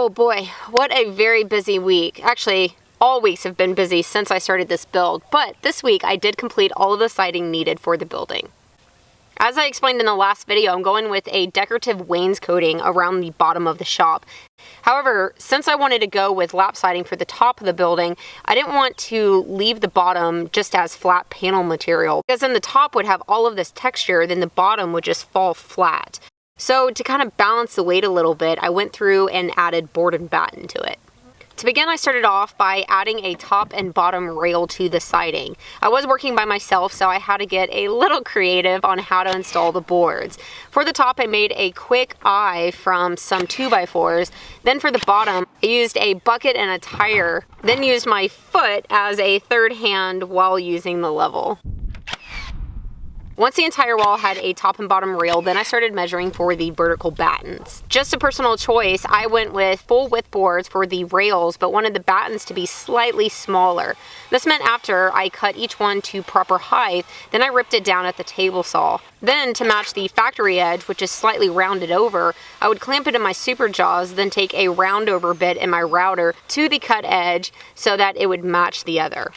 Oh boy, what a very busy week. Actually, all weeks have been busy since I started this build, but this week I did complete all of the siding needed for the building. As I explained in the last video, I'm going with a decorative wainscoting around the bottom of the shop. However, since I wanted to go with lap siding for the top of the building, I didn't want to leave the bottom just as flat panel material, because then the top would have all of this texture, then the bottom would just fall flat. So to kind of balance the weight a little bit, I went through and added board and batten to it. To begin, I started off by adding a top and bottom rail to the siding. I was working by myself, so I had to get a little creative on how to install the boards. For the top, I made a quick eye from some 2x4s. Then for the bottom, I used a bucket and a tire, then used my foot as a third hand while using the level. Once the entire wall had a top and bottom rail, then I started measuring for the vertical battens. Just a personal choice, I went with full width boards for the rails, but wanted the battens to be slightly smaller. This meant after I cut each one to proper height, then I ripped it down at the table saw. Then to match the factory edge, which is slightly rounded over, I would clamp it in my super jaws, then take a round over bit in my router to the cut edge so that it would match the other.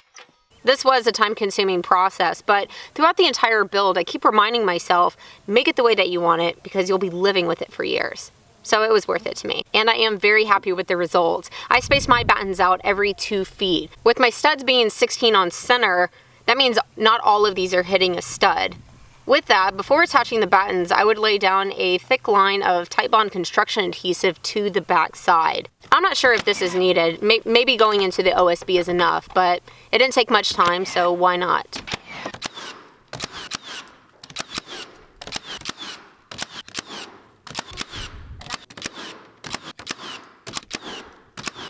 This was a time-consuming process, but throughout the entire build, I keep reminding myself, make it the way that you want it because you'll be living with it for years. So it was worth it to me, and I am very happy with the results. I spaced my battens out every 2 feet. With my studs being 16 on center, that means not all of these are hitting a stud. With that, before attaching the battens, I would lay down a thick line of Titebond construction adhesive to the back side. I'm not sure if this is needed. Maybe going into the OSB is enough, but it didn't take much time, so why not?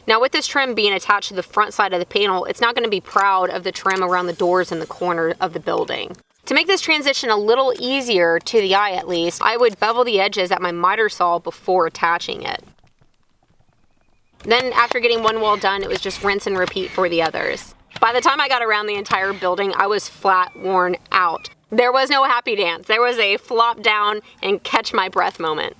Now with this trim being attached to the front side of the panel, it's not going to be proud of the trim around the doors and the corner of the building. To make this transition a little easier, to the eye at least, I would bevel the edges at my miter saw before attaching it. Then after getting one wall done, it was just rinse and repeat for the others. By the time I got around the entire building, I was flat worn out. There was no happy dance. There was a flop down and catch my breath moment.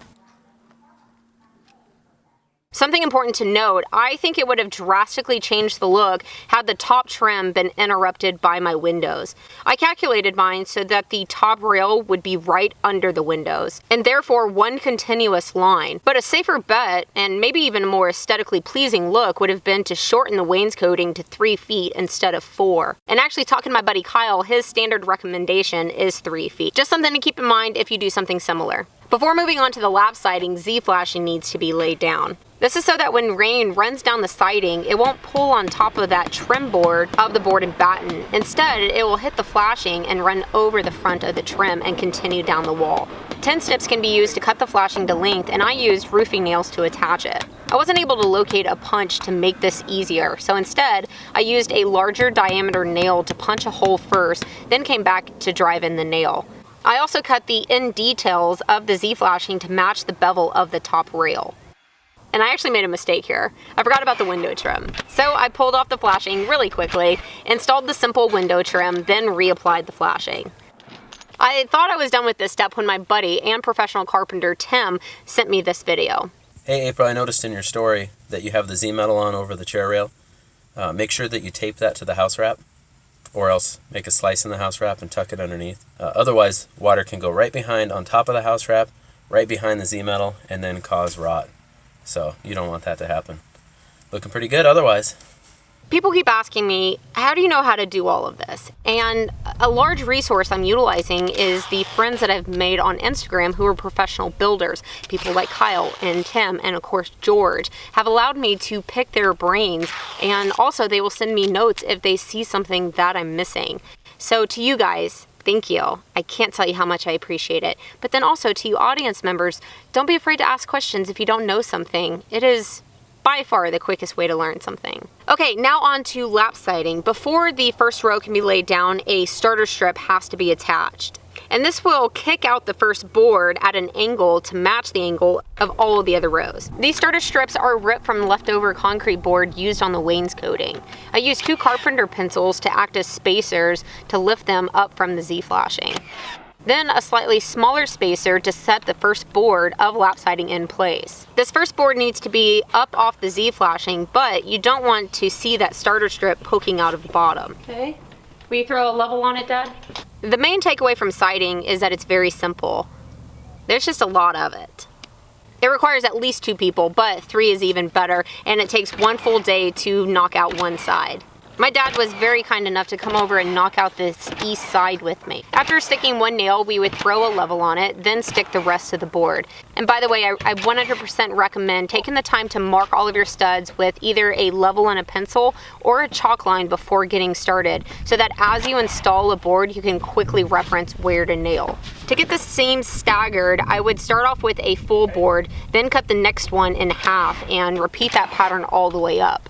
Something important to note, I think it would have drastically changed the look had the top trim been interrupted by my windows. I calculated mine so that the top rail would be right under the windows, and therefore one continuous line. But a safer bet, and maybe even a more aesthetically pleasing look, would have been to shorten the wainscoting to 3 feet instead of 4. And actually talking to my buddy Kyle, his standard recommendation is 3 feet. Just something to keep in mind if you do something similar. Before moving on to the lap siding, Z-flashing needs to be laid down. This is so that when rain runs down the siding, it won't pull on top of that trim board of the board and batten. Instead, it will hit the flashing and run over the front of the trim and continue down the wall. 10 snips can be used to cut the flashing to length, and I used roofing nails to attach it. I wasn't able to locate a punch to make this easier, so instead, I used a larger diameter nail to punch a hole first, then came back to drive in the nail. I also cut the end details of the Z-flashing to match the bevel of the top rail. And I actually made a mistake here. I forgot about the window trim. So I pulled off the flashing really quickly, installed the simple window trim, then reapplied the flashing. I thought I was done with this step when my buddy and professional carpenter Tim sent me this video. Hey April, I noticed in your story that you have the Z-metal on over the chair rail. Make sure that you tape that to the house wrap, or else make a slice in the house wrap and tuck it underneath. Otherwise, water can go right behind on top of the house wrap, right behind the Z-metal, and then cause rot. So you don't want that to happen. Looking pretty good otherwise. People keep asking me, how do you know how to do all of this? And a large resource I'm utilizing is the friends that I've made on Instagram who are professional builders. People like Kyle and Tim and of course George have allowed me to pick their brains, and also they will send me notes if they see something that I'm missing. So to you guys, thank you. I can't tell you how much I appreciate it. But then also to you audience members, don't be afraid to ask questions if you don't know something. It is by far the quickest way to learn something. Okay, now on to lap siding. Before the first row can be laid down, a starter strip has to be attached. And this will kick out the first board at an angle to match the angle of all of the other rows. These starter strips are ripped from leftover concrete board used on the wainscoting. I used 2 carpenter pencils to act as spacers to lift them up from the Z-flashing. then a slightly smaller spacer to set the first board of lap siding in place. This first board needs to be up off the Z flashing, but you don't want to see that starter strip poking out of the bottom. Okay, will you throw a level on it, Dad? The main takeaway from siding is that it's very simple. There's just a lot of it. It requires at least 2 people, but 3 is even better, and it takes 1 full day to knock out one side. My dad was very kind enough to come over and knock out this east side with me. After sticking 1 nail, we would throw a level on it, then stick the rest of the board. And by the way, I 100% recommend taking the time to mark all of your studs with either a level and a pencil or a chalk line before getting started, so that as you install a board, you can quickly reference where to nail. To get the seams staggered, I would start off with a full board, then cut the next one in half and repeat that pattern all the way up.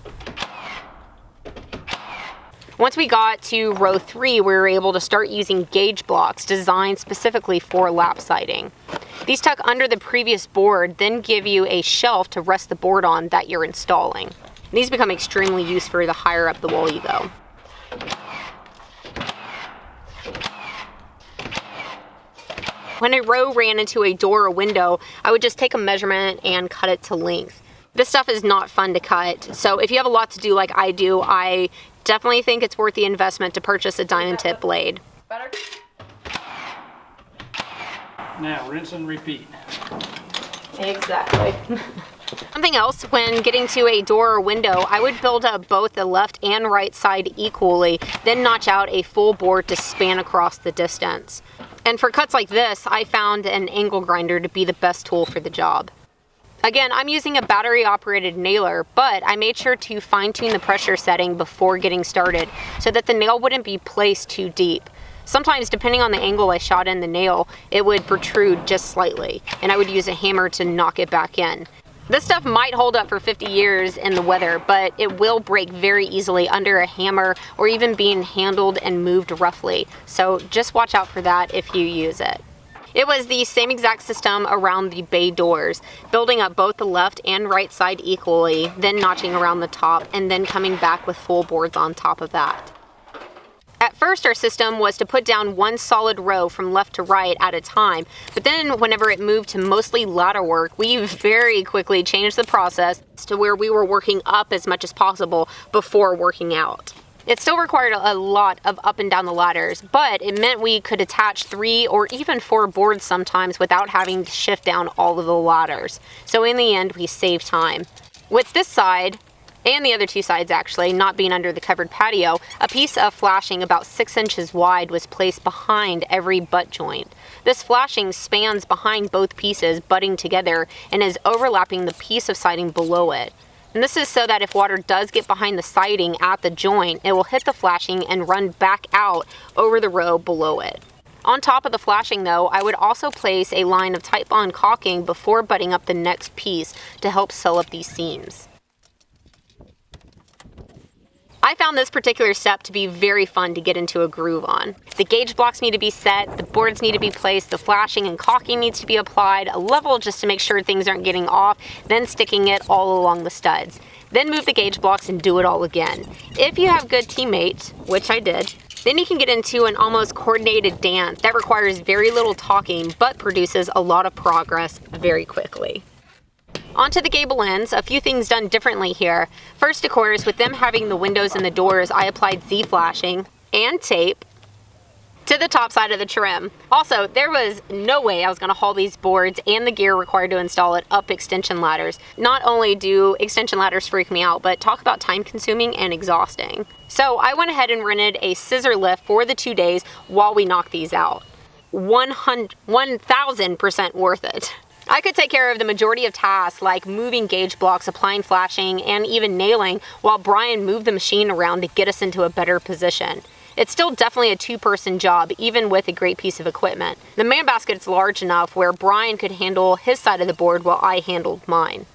Once we got to row 3, we were able to start using gauge blocks designed specifically for lap siding. These tuck under the previous board, then give you a shelf to rest the board on that you're installing. These become extremely useful the higher up the wall you go. When a row ran into a door or window, I would just take a measurement and cut it to length. This stuff is not fun to cut, so if you have a lot to do like I do, I definitely think it's worth the investment to purchase a diamond tip blade. Better? Now, rinse and repeat. Exactly. Something else, when getting to a door or window, I would build up both the left and right side equally, then notch out a full board to span across the distance. And for cuts like this, I found an angle grinder to be the best tool for the job. Again, I'm using a battery-operated nailer, but I made sure to fine-tune the pressure setting before getting started so that the nail wouldn't be placed too deep. Sometimes, depending on the angle I shot in the nail, it would protrude just slightly, and I would use a hammer to knock it back in. This stuff might hold up for 50 years in the weather, but it will break very easily under a hammer or even being handled and moved roughly, so just watch out for that if you use it. It was the same exact system around the bay doors, building up both the left and right side equally, then notching around the top, and then coming back with full boards on top of that. At first, our system was to put down 1 solid row from left to right at a time, but then whenever it moved to mostly ladder work, we very quickly changed the process to where we were working up as much as possible before working out. It still required a lot of up and down the ladders, but it meant we could attach 3 or even 4 boards sometimes without having to shift down all of the ladders. So in the end, we saved time. With this side, and the other 2 sides actually, not being under the covered patio, a piece of flashing about 6 inches wide was placed behind every butt joint. This flashing spans behind both pieces, butting together, and is overlapping the piece of siding below it. And this is so that if water does get behind the siding at the joint, it will hit the flashing and run back out over the row below it. On top of the flashing though, I would also place a line of tight bond caulking before butting up the next piece to help sew up these seams. I found this particular step to be very fun to get into a groove on. The gauge blocks need to be set, the boards need to be placed, the flashing and caulking needs to be applied, a level just to make sure things aren't getting off, then sticking it all along the studs. Then move the gauge blocks and do it all again. If you have good teammates, which I did, then you can get into an almost coordinated dance that requires very little talking but produces a lot of progress very quickly. Onto the gable ends, a few things done differently here. First, of course, with them having the windows and the doors, I applied Z-flashing and tape to the top side of the trim. Also, there was no way I was going to haul these boards and the gear required to install it up extension ladders. Not only do extension ladders freak me out, but talk about time consuming and exhausting. So I went ahead and rented a scissor lift for the 2 days while we knocked these out. 1000% worth it. I could take care of the majority of tasks like moving gauge blocks, applying flashing, and even nailing while Brian moved the machine around to get us into a better position. It's still definitely a 2-person job, even with a great piece of equipment. The man basket's large enough where Brian could handle his side of the board while I handled mine.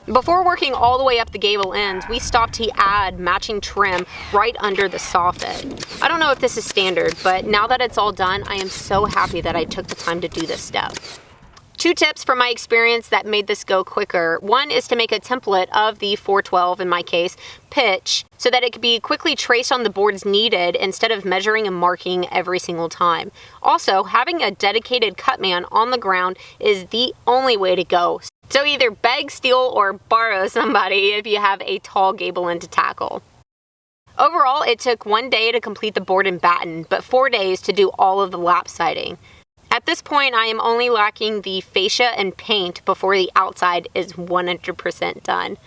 Before working all the way up the gable ends, we stopped to add matching trim right under the soffit. I don't know if this is standard, but now that it's all done, I am so happy that I took the time to do this step. 2 tips from my experience that made this go quicker. One is to make a template of the 412, in my case, pitch, so that it could be quickly traced on the boards needed instead of measuring and marking every single time. Also, having a dedicated cut man on the ground is the only way to go. So either beg, steal, or borrow somebody if you have a tall gable end to tackle. Overall, it took 1 day to complete the board in Batten, but 4 days to do all of the lap siding. At this point, I am only lacking the fascia and paint before the outside is 100% done.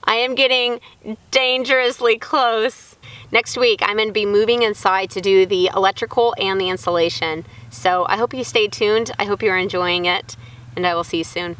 I am getting dangerously close. Next week, I'm going to be moving inside to do the electrical and the installation. So I hope you stay tuned. I hope you're enjoying it, and I will see you soon.